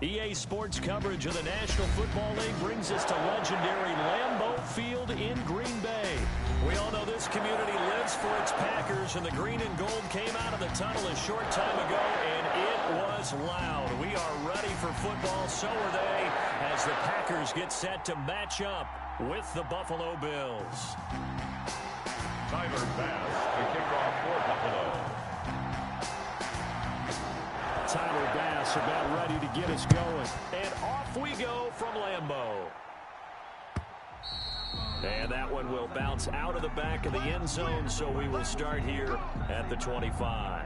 EA Sports coverage of the National Football League brings us to legendary Lambeau Field in Green Bay. We all know this community lives for its Packers, and the green and gold came out of the tunnel a short time ago, and it was loud. We are ready for football, so are they, as the Packers get set to match up with the Buffalo Bills. Tyler Bass, the kickoff for Buffalo. Tyler Bass about ready to get us going. And off we go from Lambeau. And that one will bounce out of the back of the end zone, so we will start here at the 25.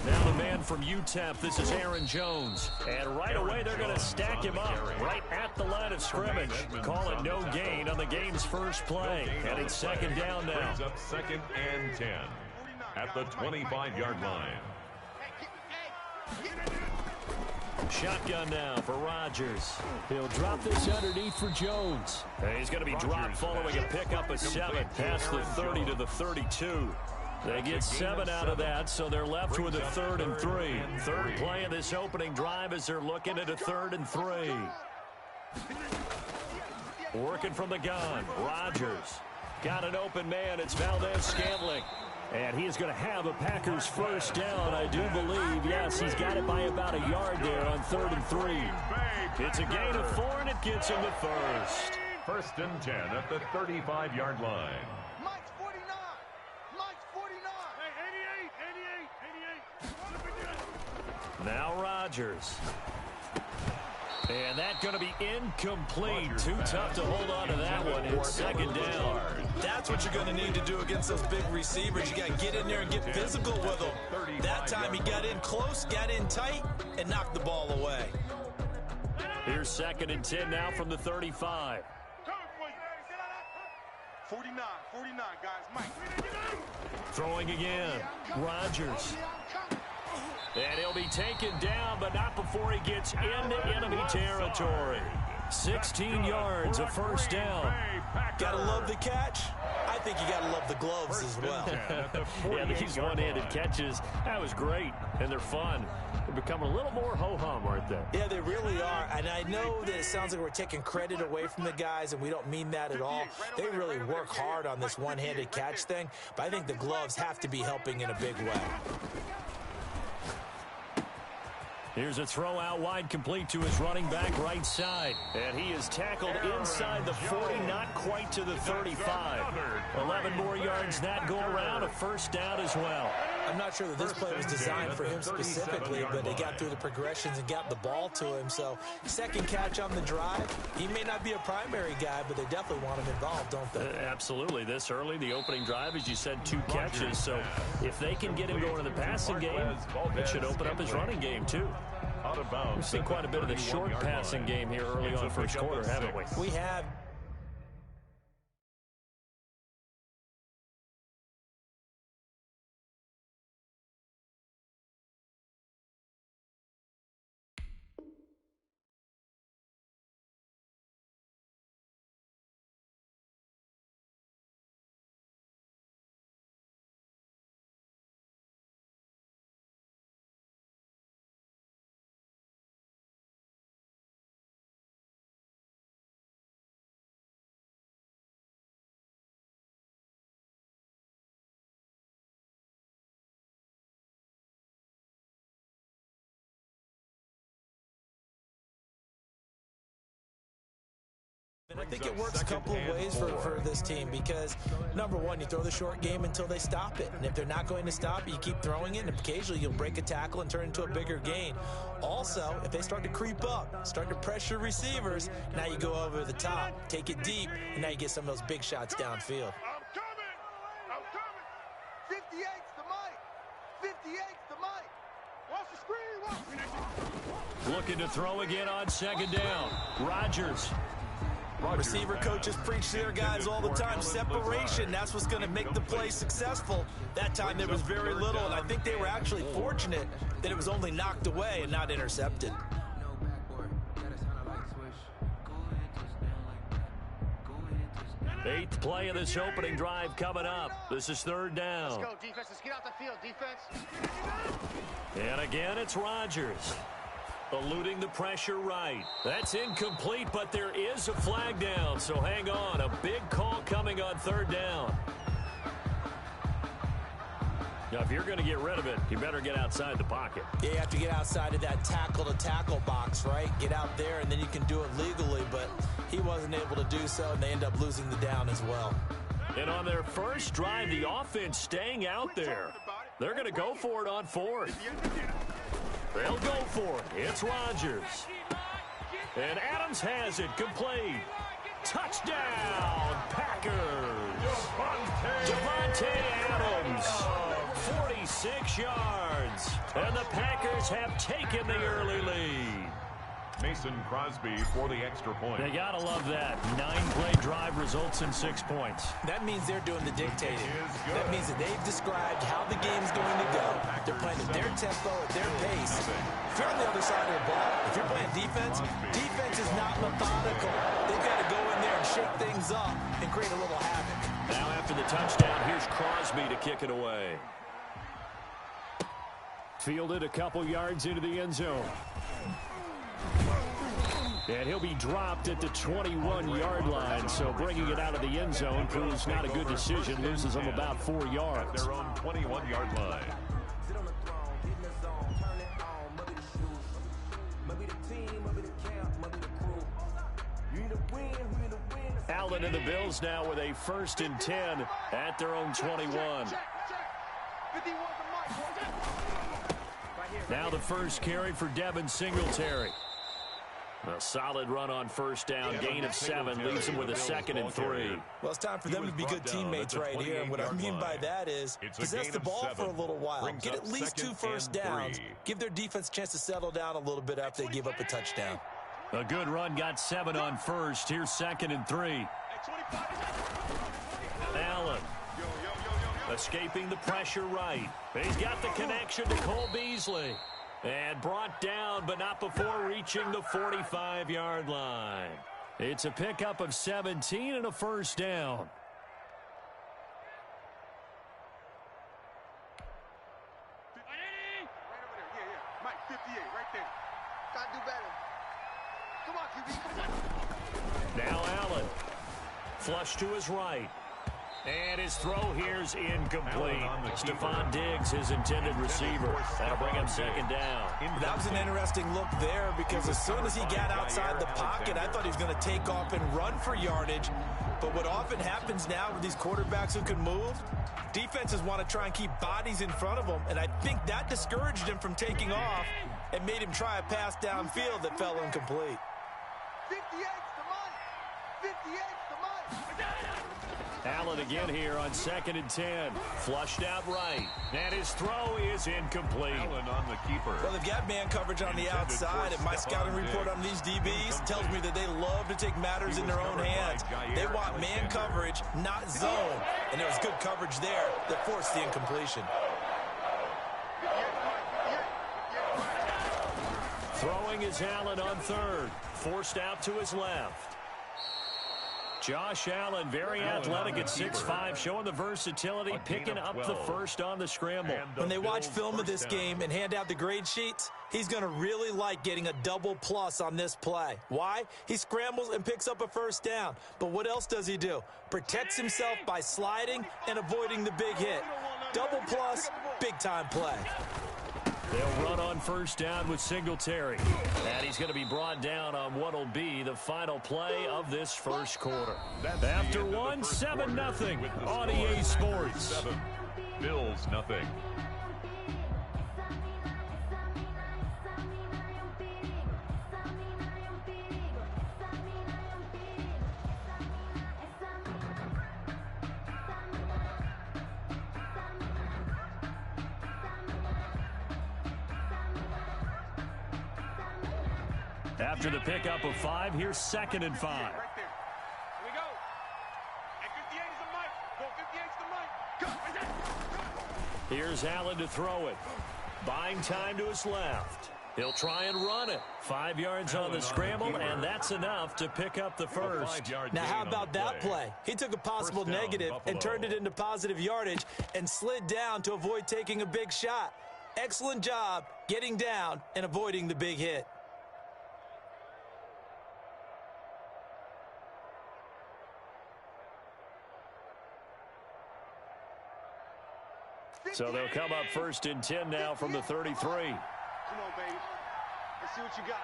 Now the man from UTEP, this is Aaron Jones. And right away they're going to stack him up right at the line of scrimmage. Call it no gain on the game's first play. And it's second down now. Brings up 2nd and 10 at the 25-yard line. Shotgun now for Rodgers. He'll drop this underneath for Jones. And he's going to be dropped following a pickup of 7 past the 30 to the 32. They get 7 out of that, so they're left with a 3rd and 3. Third play of this opening drive as they're looking at a 3rd and 3. Working from the gun, Rodgers. Got an open man, it's Valdez-Scantling. And he is going to have a Packers first down, I do believe. Yes, he's got it by about a yard there on 3rd and 3. It's a gain of 4, and it gets him the first. 1st and 10 at the 35-yard line. Mike's 49. Mike's 49. Hey, 88. Now Rodgers. And that's going to be incomplete. Too tough to hold on to that one. It's 2nd down. That's what you're going to need to do against those big receivers. You got to get in there and get physical with them. That time he got in close, got in tight, and knocked the ball away. Here's 2nd and 10 now from the 35. 49, guys. Mike. Throwing again. Rodgers. And he'll be taken down, but not before he gets into enemy territory. 16 yards, a first down. Gotta love the catch. I think you gotta love the gloves as well. Yeah, these one-handed catches, that was great, and they're fun. They've become a little more ho-hum, aren't they? Yeah, they really are, and I know that it sounds like we're taking credit away from the guys, and we don't mean that at all. They really work hard on this one-handed catch thing, but I think the gloves have to be helping in a big way. Here's a throw out wide, complete to his running back right side. And he is tackled inside the 40, not quite to the 35. 11 more yards that go around, a first down as well. I'm not sure that this play was designed for him specifically, but they got through the progressions and got the ball to him. So, second catch on the drive. He may not be a primary guy, but they definitely want him involved, don't they? Absolutely. This early, the opening drive, as you said, 2 catches. So, if they can get him going in the passing game, it should open up his running game, too. We've seen quite a bit of the short passing game here early on first quarter, haven't we? We have. And I think it works a couple of ways for this team because, number one, you throw the short game until they stop it. And if they're not going to stop it, you keep throwing it, and occasionally you'll break a tackle and turn it into a bigger gain. Also, if they start to creep up, start to pressure receivers, now you go over the top, take it deep, and now you get some of those big shots downfield. I'm coming. 58's the mic. 58's the mic. Watch the screen. Watch. Looking to throw again on 2nd down. Rodgers. Receiver coaches preach to their guys all the time. Separation, that's what's going to make the play successful. That time there was very little, and I think they were actually fortunate that it was only knocked away and not intercepted. Eighth play of this opening drive coming up. This is third down. Let's go, defense. Let's get out the field, defense. And again, it's Rodgers. Eluding the pressure right. That's incomplete, but there is a flag down, so hang on. A big call coming on third down. Now, if you're going to get rid of it, you better get outside the pocket. Yeah, you have to get outside of that tackle-to-tackle box, right? Get out there, and then you can do it legally, but he wasn't able to do so, and they end up losing the down as well. And on their first drive, the offense staying out there. They're going to go for it on fourth. They'll go for it. It's Rodgers. And Adams has it complete. Touchdown, Packers. Devontae Adams, 46 yards. And the Packers have taken the early lead. Mason Crosby for the extra point. You gotta love that. 9-play drive results in 6 points. That means they're doing the dictating. That means that they've described how the game's going to go. They're playing at their tempo, at their pace. If you're on the other side of the ball, if you're playing defense, defense is not methodical. They've got to go in there and shake things up and create a little havoc. Now after the touchdown, here's Crosby to kick it away. Fielded a couple yards into the end zone. And he'll be dropped at the 21-yard line, so bringing it out of the end zone proves not a good decision. Loses them about 4 yards. Their own 21-yard line. Allen and the Bills now with a 1st and 10 at their own 21. Now the first carry for Devin Singletary. A solid run on first down, gain of 7, leaves them with a 2nd and 3. Well, it's time for them to be good teammates right here. And what I mean by that is possess the ball for a little while. Get at least 2 first downs. Give their defense a chance to settle down a little bit after they give up a touchdown. A good run, got 7 on first. Here's 2nd and 3. Allen escaping the pressure right. He's got the connection to Cole Beasley. And brought down, but not before reaching the 45-yard line. It's a pickup of 17 and a first down. Mike, 58, right there. Gotta do better. Come on, QB. Now Allen. Flush to his right. And his throw here's incomplete. Stephon Diggs, his intended receiver. That'll bring him 2nd down. That was an interesting look there because as soon as he got outside the pocket, I thought he was going to take off and run for yardage. But what often happens now with these quarterbacks who can move, defenses want to try and keep bodies in front of them. And I think that discouraged him from taking off and made him try a pass downfield that fell incomplete. 58's the Mike. 58's the Mike. Allen again here on 2nd and 10. Flushed out right. And his throw is incomplete. Allen on the keeper. Well, they've got man coverage on the outside, and my scouting report on these DBs tells me that they love to take matters in their own hands. They want man coverage, not zone. And there was good coverage there that forced the incompletion. Throwing is Allen on 3rd. Forced out to his left. Josh Allen, very athletic at 6'5", showing the versatility, picking up the first on the scramble. When they watch film of this game and hand out the grade sheets, he's going to really like getting a double plus on this play. Why? He scrambles and picks up a first down. But what else does he do? Protects himself by sliding and avoiding the big hit. Double plus, big-time play. They'll run on first down with Singletary. And he's going to be brought down on what will be the final play of this first quarter. After one, 7-0 on EA Sports. Bills nothing. After the pickup of 5, here's 2nd and 5. Here's Allen to throw it. Buying time to his left. He'll try and run it. 5 yards on the scramble, and that's enough to pick up the first. Now, how about that play? He took a possible negative and turned it into positive yardage and slid down to avoid taking a big shot. Excellent job getting down and avoiding the big hit. So they'll come up 1st and 10 now from the 33. Come on, baby. Let's see what you got.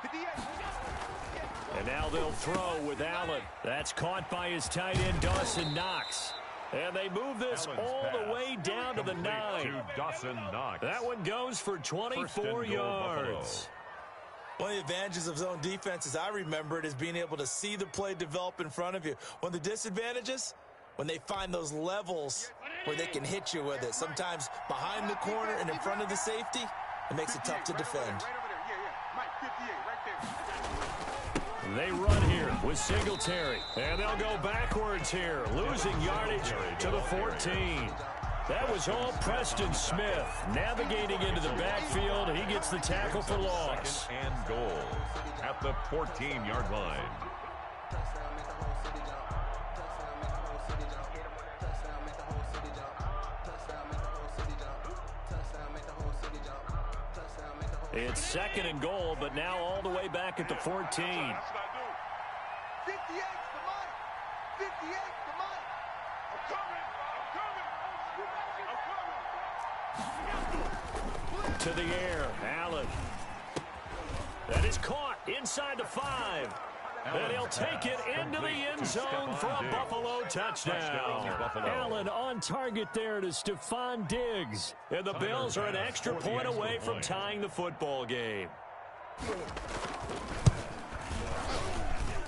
58. And now they'll throw with Allen. That's caught by his tight end, Dawson Knox. And they move this all the way down to the 9. To Dawson Knox. That one goes for 24 yards. One of the advantages of zone defense, as I remember it, is being able to see the play develop in front of you. One of the disadvantages, when they find those levels where they can hit you with it. Sometimes behind the corner and in front of the safety, it makes it tough to defend. They run here with Singletary. And they'll go backwards here, losing yardage to the 14. That was all Preston Smith navigating into the backfield. He gets the tackle for loss. 2nd and goal at the 14-yard line. It's 2nd and goal, but now all the way back at the 14. 58's the Mike. 58's the Mike. I'm coming. To the air, Allen. That is caught inside the 5. And he'll take it into the end zone for a Buffalo touchdown. Allen on target there to Stephon Diggs. And the Bills are an extra point away from tying the football game.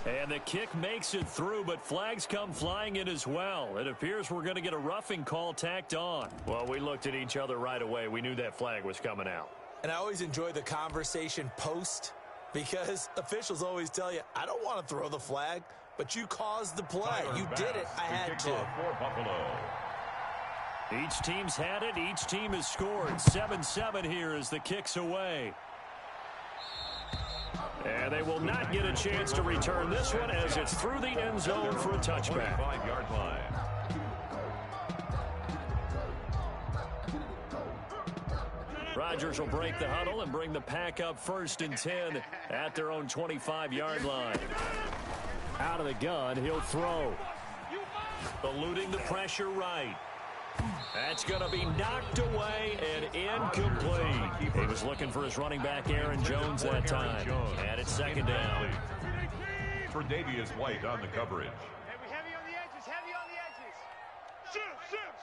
And the kick makes it through, but flags come flying in as well. It appears we're going to get a roughing call tacked on. Well, we looked at each other right away. We knew that flag was coming out. And I always enjoy the conversation post, because officials always tell you, I don't want to throw the flag, but you caused the play. You did it. I had to. For Buffalo. Each team's had it. Each team has scored. 7-7 here as the kick's away. And they will not get a chance to return this one as it's through the end zone for a touchback. 25-yard line. Rodgers will break the huddle and bring the pack up 1st and 10 at their own 25-yard line. Out of the gun, he'll throw. Eluding the pressure right. That's going to be knocked away and incomplete. He was looking for his running back, Aaron Jones, that time. And it's 2nd down. For Davius White on the coverage. Heavy on the edges, heavy on the edges.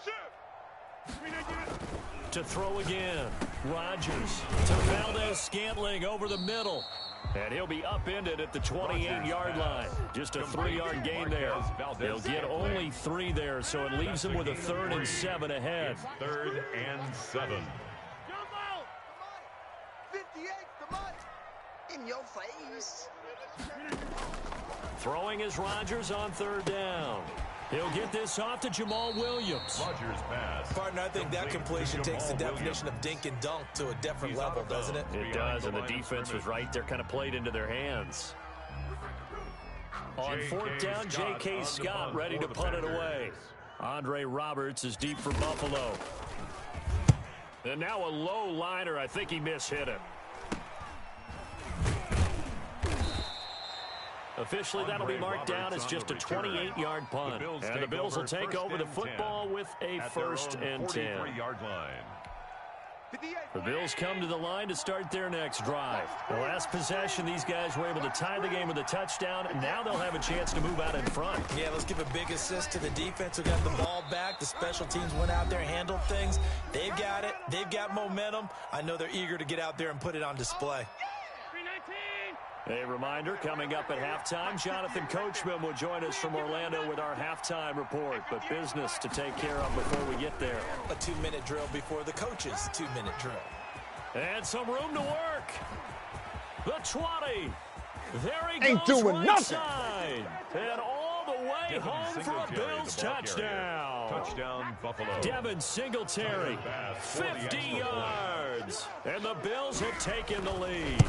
Shift. To throw again. Rodgers to Valdez-Scantling over the middle. And he'll be upended at the 28-yard line. Just a 3-yard gain there. He'll get only 3 there, so it leaves him with a 3rd and 7 ahead. 3rd and 7. 58's the Mike. In your face. Throwing is Rodgers on 3rd down. He'll get this off to Jamal Williams. Rodgers pass. Partner, I think that completion takes the definition of dink and dunk to a different level, doesn't it? It does, and the defense was right there, kind of played into their hands. On 4th down, J.K. Scott ready to punt it away. Andre Roberts is deep for Buffalo. And now a low liner. I think he mishit it. Officially, that'll be marked down as just a 28-yard punt. And the Bills will take over the football with a 1st and 10. The Bills come to the line to start their next drive. The last possession, these guys were able to tie the game with a touchdown, and now they'll have a chance to move out in front. Yeah, let's give a big assist to the defense who got the ball back. The special teams went out there and handled things. They've got it. They've got momentum. I know they're eager to get out there and put it on display. A reminder, coming up at halftime, Jonathan Coachman will join us from Orlando with our halftime report. But business to take care of before we get there. A 2-minute drill before the coach's 2-minute drill. And some room to work. The 20. There he Ain't goes doing right nothing. side. And all the way way home for a Bills touchdown. Touchdown, Buffalo. Devin Singletary, 50 yards. And the Bills have taken the lead.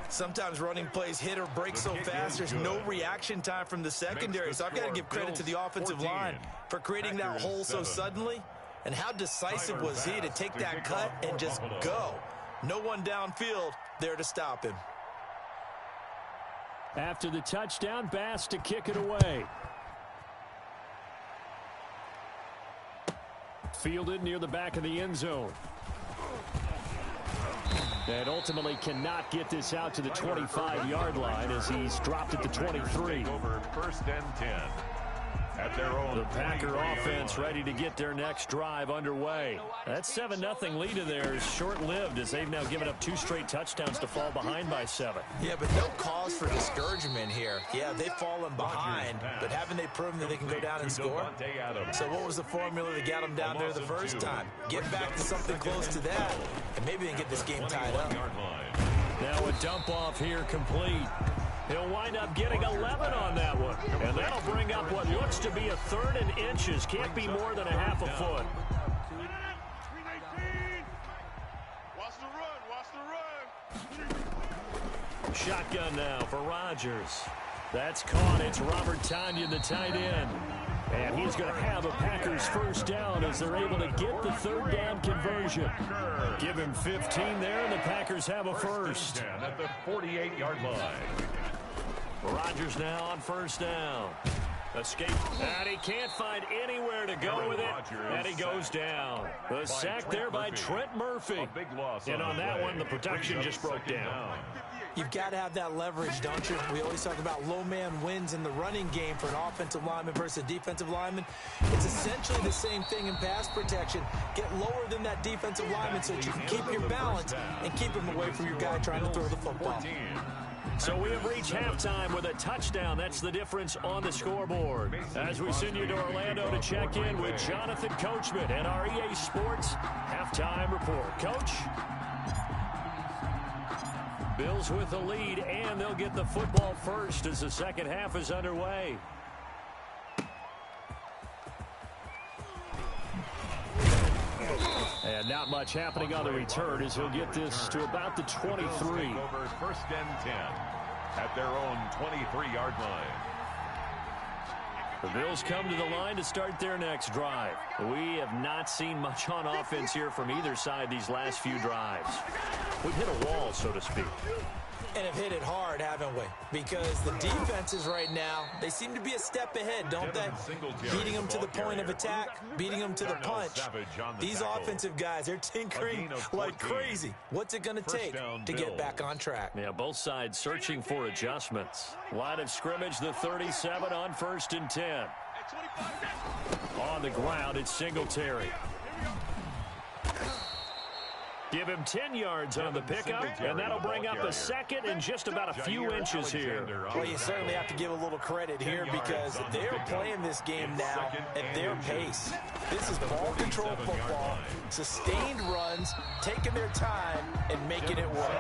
Sometimes running plays hit or break so fast, there's no reaction time from the secondary. So I've got to give credit to the offensive line for creating that hole so suddenly. And how decisive was he to take that cut and just go? No one downfield there to stop him. After the touchdown, Bass to kick it away. Fielded near the back of the end zone. And ultimately cannot get this out to the 25-yard line as he's dropped at the 23. Over 1st and 10. At their own the Packer offense ready to get their next drive underway. That 7-0 lead of theirs short-lived as they've now given up 2 straight touchdowns to fall behind by 7. Yeah, but no cause for discouragement here. Yeah, they've fallen behind, but haven't they proven that they can go down and score? So what was the formula to get them down there the first time? Get back to something close to that, and maybe they can get this game tied up. Now a dump-off here complete. He'll wind up getting 11 on that one. And that'll bring up what looks to be a 3rd and inches. Can't be more than a half a foot. Watch the run. Shotgun now for Rodgers. That's caught. It's Robert Tonyan, the tight end. And he's going to have a Packers first down as they're able to get the 3rd down conversion. Give him 15 there, and the Packers have a first. At the 48-yard line. Rodgers now on 1st down. Escape. And he can't find anywhere to go with it. And he goes down. The sack there by Trent Murphy. And on that one, the protection just broke down. You've got to have that leverage, don't you? We always talk about low man wins in the running game for an offensive lineman versus a defensive lineman. It's essentially the same thing in pass protection. Get lower than that defensive lineman so that you can keep your balance and keep him away from your guy trying to throw the football. So we have reached halftime with a touchdown. That's the difference on the scoreboard. As we send you to Orlando to check in with Jonathan Coachman and our EA Sports halftime report. Coach? Bills with the lead, and they'll get the football first as the second half is underway. And not much happening on the return as he'll get this to about the 23. Over 1st and 10 at their own 23-yard line. The Bills come to the line to start their next drive. We have not seen much on offense here from either side these last few drives. We've hit a wall, so to speak. And have hit it hard, haven't we? Because the defenses right now, they seem to be a step ahead, don't they? Beating them to the point of attack, beating them to the punch. These offensive guys, they're tinkering like crazy. What's it going to take to get back on track? Yeah, both sides searching for adjustments. Line of scrimmage, the 37 on 1st and 10. On the ground, it's Singletary. Give him 10 yards on the pickup, and that'll bring up a second and just about a few inches here. Well, you certainly have to give a little credit here because they're playing this game now at their pace. This is ball control football, sustained runs, taking their time, and making it work.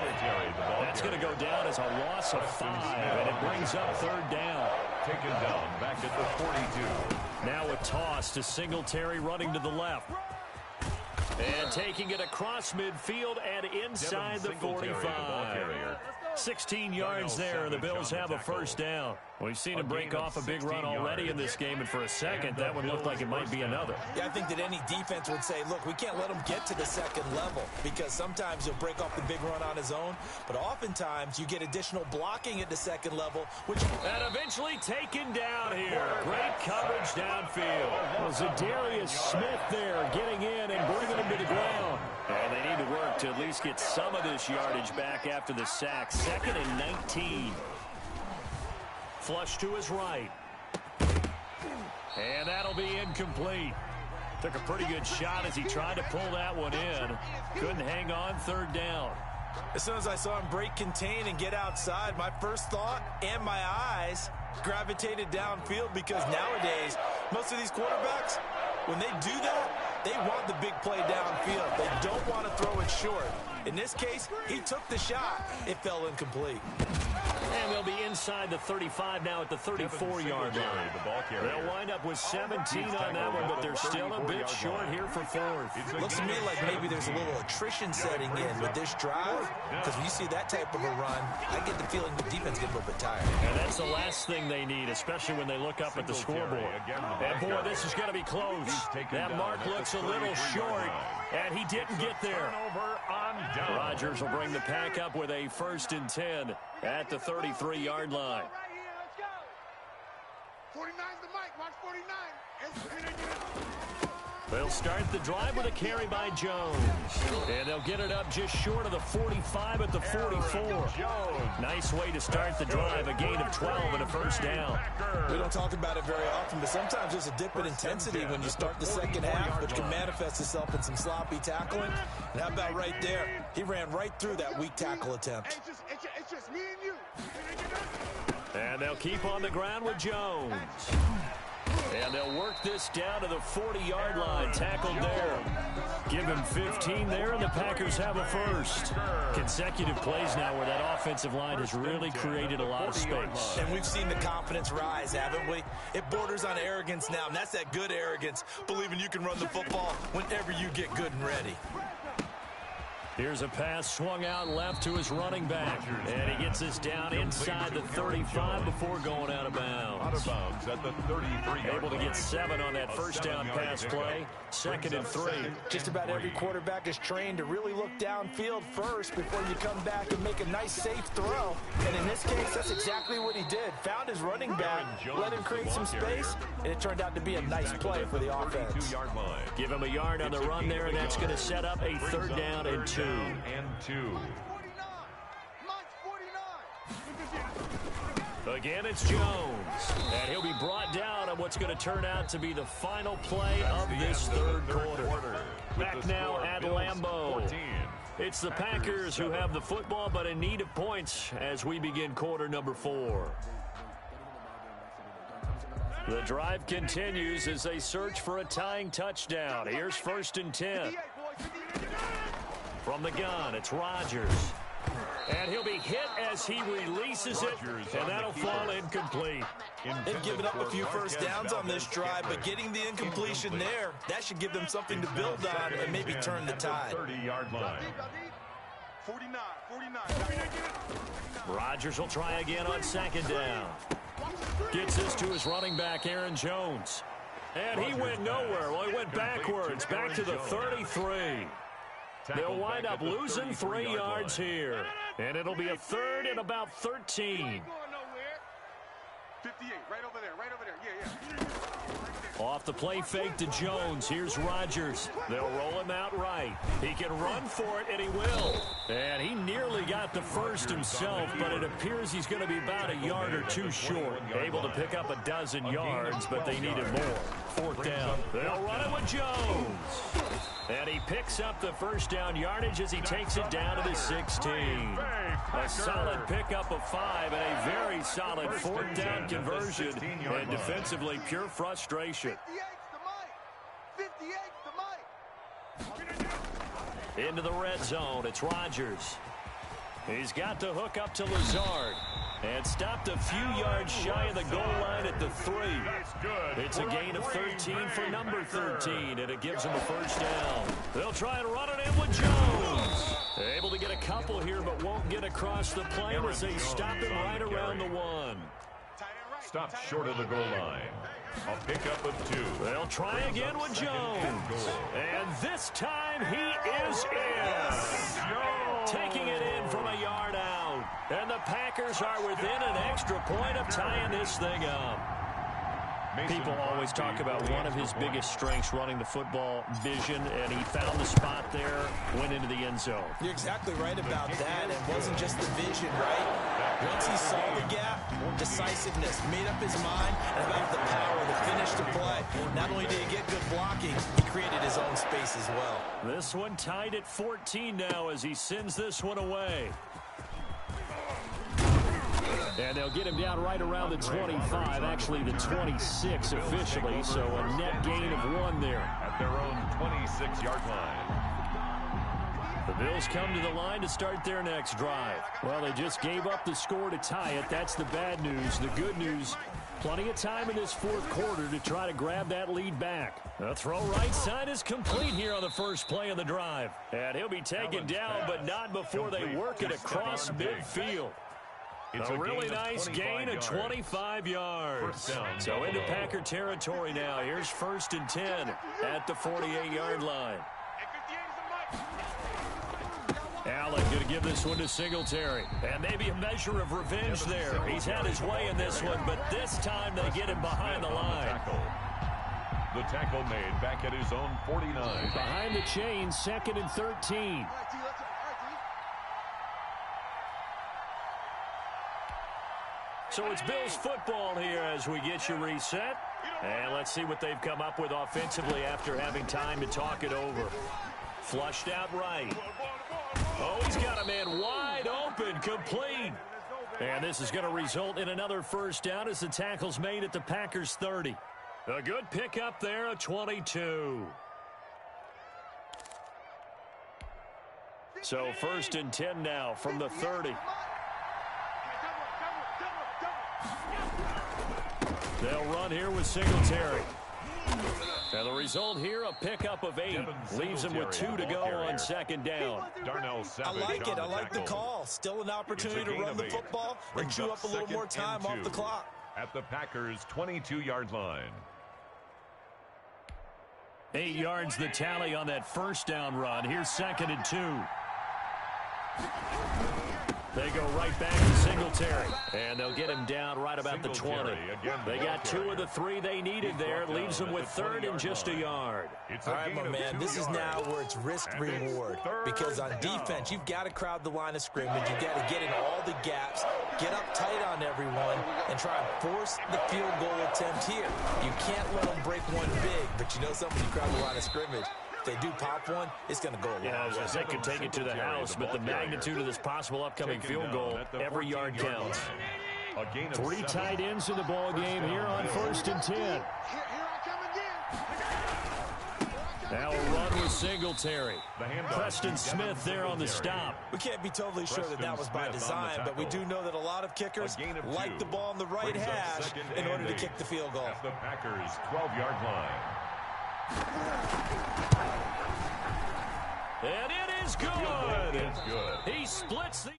That's going to go down as a loss of 5, and it brings up 3rd down. Taken down back at the 42. Now a toss to Singletary running to the left. And taking it across midfield and inside the 45. 16 yards there, and the Bills have a first down. We've seen him break off a big run already in this game, and for a second, that one looked like it might be another. Yeah, I think that any defense would say, look, we can't let him get to the second level because sometimes he'll break off the big run on his own, but oftentimes you get additional blocking at the second level, which... And eventually taken down here. Great coverage downfield. Well, Zadarius Smith there getting in and bringing him to the ground. And they need to work to at least get some of this yardage back after the sack. 2nd and 19. Flush to his right. And that'll be incomplete. Took a pretty good shot as he tried to pull that one in. Couldn't hang on, 3rd down. As soon as I saw him break contain and get outside, my first thought and my eyes gravitated downfield because nowadays, most of these quarterbacks, when they do that, they want the big play downfield. They don't want to throw it short. In this case, he took the shot. It fell incomplete. And they'll be inside the 35 now at the 34-yard line. They'll wind up with 17 on that one, but they're still a bit short here for fourth. Looks to me like maybe there's a little attrition setting in with this drive, because when you see that type of a run, I get the feeling the defense gets a little bit tired. And that's the last thing they need, especially when they look up at the scoreboard. And boy, this is going to be close. That mark looks a little short, and he didn't get there. Rodgers will bring the pack up with a 1st and 10 at the 33-yard line. 49's the mic. Watch 49. They'll start the drive with a carry by Jones. And they'll get it up just short of the 45 at the 44. Nice way to start the drive, a gain of 12 and a 1st down. We don't talk about it very often, but sometimes there's a dip in intensity when you start the second half, which can manifest itself in some sloppy tackling. And how about right there? He ran right through that weak tackle attempt. It's just me and you. And they'll keep on the ground with Jones. And they'll work this down to the 40-yard line, tackled there. Give him 15 there, and the Packers have a 1st. Consecutive plays now where that offensive line has really created a lot of space. And we've seen the confidence rise, haven't we? It borders on arrogance now, and that's that good arrogance, believing you can run the football whenever you get good and ready. Here's a pass swung out left to his running back. And he gets this down inside the 35 before going out of bounds. Out of bounds at the 33. Able to get 7 on that 1st down pass play. 2nd and 3. Just about every quarterback is trained to really look downfield first before you come back and make a nice, safe throw. And in this case, that's exactly what he did. Found his running back, let him create some space, and it turned out to be a nice play for the offense. Give him a yard on the run there, and that's going to set up a 3rd down and 2. Again, it's Jones. And he'll be brought down on what's going to turn out to be the final play of this 3rd quarter. Back now at Lambeau. It's the Packers who have the football, but in need of points as we begin quarter number 4. The drive continues as they search for a tying touchdown. Here's 1st and 10. From the gun, it's Rodgers. And he'll be hit as he releases it, and that'll fall incomplete. They've given up a few 1st downs on this drive, but getting the incompletion there, that should give them something to build on and maybe turn the tide. 30-yard line. 49. Rodgers will try again on 2nd down. Gets this to his running back, Aaron Jones. And he went nowhere. Well, he went backwards, back to the 33. They'll wind up losing 3 yards here. And it'll be a 3rd and about 13. 58, right over there. Yeah. Off the play fake to Jones. Here's Rodgers. They'll roll him out right. He can run for it, and he will. And he nearly got the 1st himself, but it appears he's going to be about a yard or 2 short. Able to pick up a dozen yards, but they needed more. 4th down. They'll run it with Jones. And he picks up the 1st down yardage as he takes it down to the 16. A solid pickup of 5 and a very solid 4th down conversion. And defensively, pure frustration. 58's the mic. Into the red zone, it's Rodgers. He's got the hook up to Lazard. And stopped a few yards shy of the goal line at the 3. It's a gain of 13 for number 13, and it gives him a 1st down. They'll try and run it in with Jones. Able to get a couple here, but won't get across the plane as they stop him right around the 1. Stopped short of the goal line. A pickup of 2. They'll try again with Jones. And this time he is in. Taking it in from a yard out. And the Packers are within an extra point of tying this thing up. People always talk about one of his biggest strengths, running the football, vision, and he found the spot there, went into the end zone. You're exactly right about that. It wasn't just the vision, right? Once he saw the gap, decisiveness, made up his mind, and about the power to finish the play. Not only did he get good blocking, he created his own space as well. This one tied at 14 now as he sends this one away. And they'll get him down right around the 25, actually the 26 officially, so a net gain of 1 there. At their own 26-yard line. The Bills come to the line to start their next drive. Well, they just gave up the score to tie it. That's the bad news. The good news, plenty of time in this fourth quarter to try to grab that lead back. The throw right side is complete here on the first play of the drive. And he'll be taken down, but not before they work it across midfield. It's a really nice gain of 25 yards. So into Packer territory now. Here's 1st and 10 at the 48-yard line. Allen going to give this one to Singletary. And maybe a measure of revenge there. He's had his way in this one, but this time they get him behind the line. The tackle made back at his own 49. Behind the chain, 2nd and 13. So it's Bills football here as we get you reset. And let's see what they've come up with offensively after having time to talk it over. Flushed out right. Oh, he's got a man wide open, complete. And this is going to result in another first down as the tackle's made at the Packers' 30. A good pickup there, a 22. So 1st and 10 now from the 30. They'll run here with Singletary. And the result here, a pickup of 8. Leaves him with 2 to go on 2nd down. I like it. I like the call. Still an opportunity to run the football and chew up a little more time off the clock. At the Packers' 22-yard line. 8 yards the tally on that first down run. Here's 2nd and 2. They go right back to Singletary. And they'll get him down right about the 20. They got 2 of the 3 they needed there. Leaves them with 3rd and just a yard. All right, my man, this is now where it's risk-reward. Because on defense, you've got to crowd the line of scrimmage. You've got to get in all the gaps, get up tight on everyone, and try and force the field goal attempt here. You can't let them break one big, but you know something, you crowd the line of scrimmage. If they do pop one, it's going to go a long way. They could take it to the house, but the magnitude of this possible upcoming field goal, every yard counts. 3 tight ends in the ball game here on 1st and 10. Now a run with Singletary. Preston Smith there on the stop. We can't be totally sure that that was by design, but we do know that a lot of kickers like the ball on the right hash in order to kick the field goal. At the Packers' 12-yard line. And it is good. It's good. He splits the...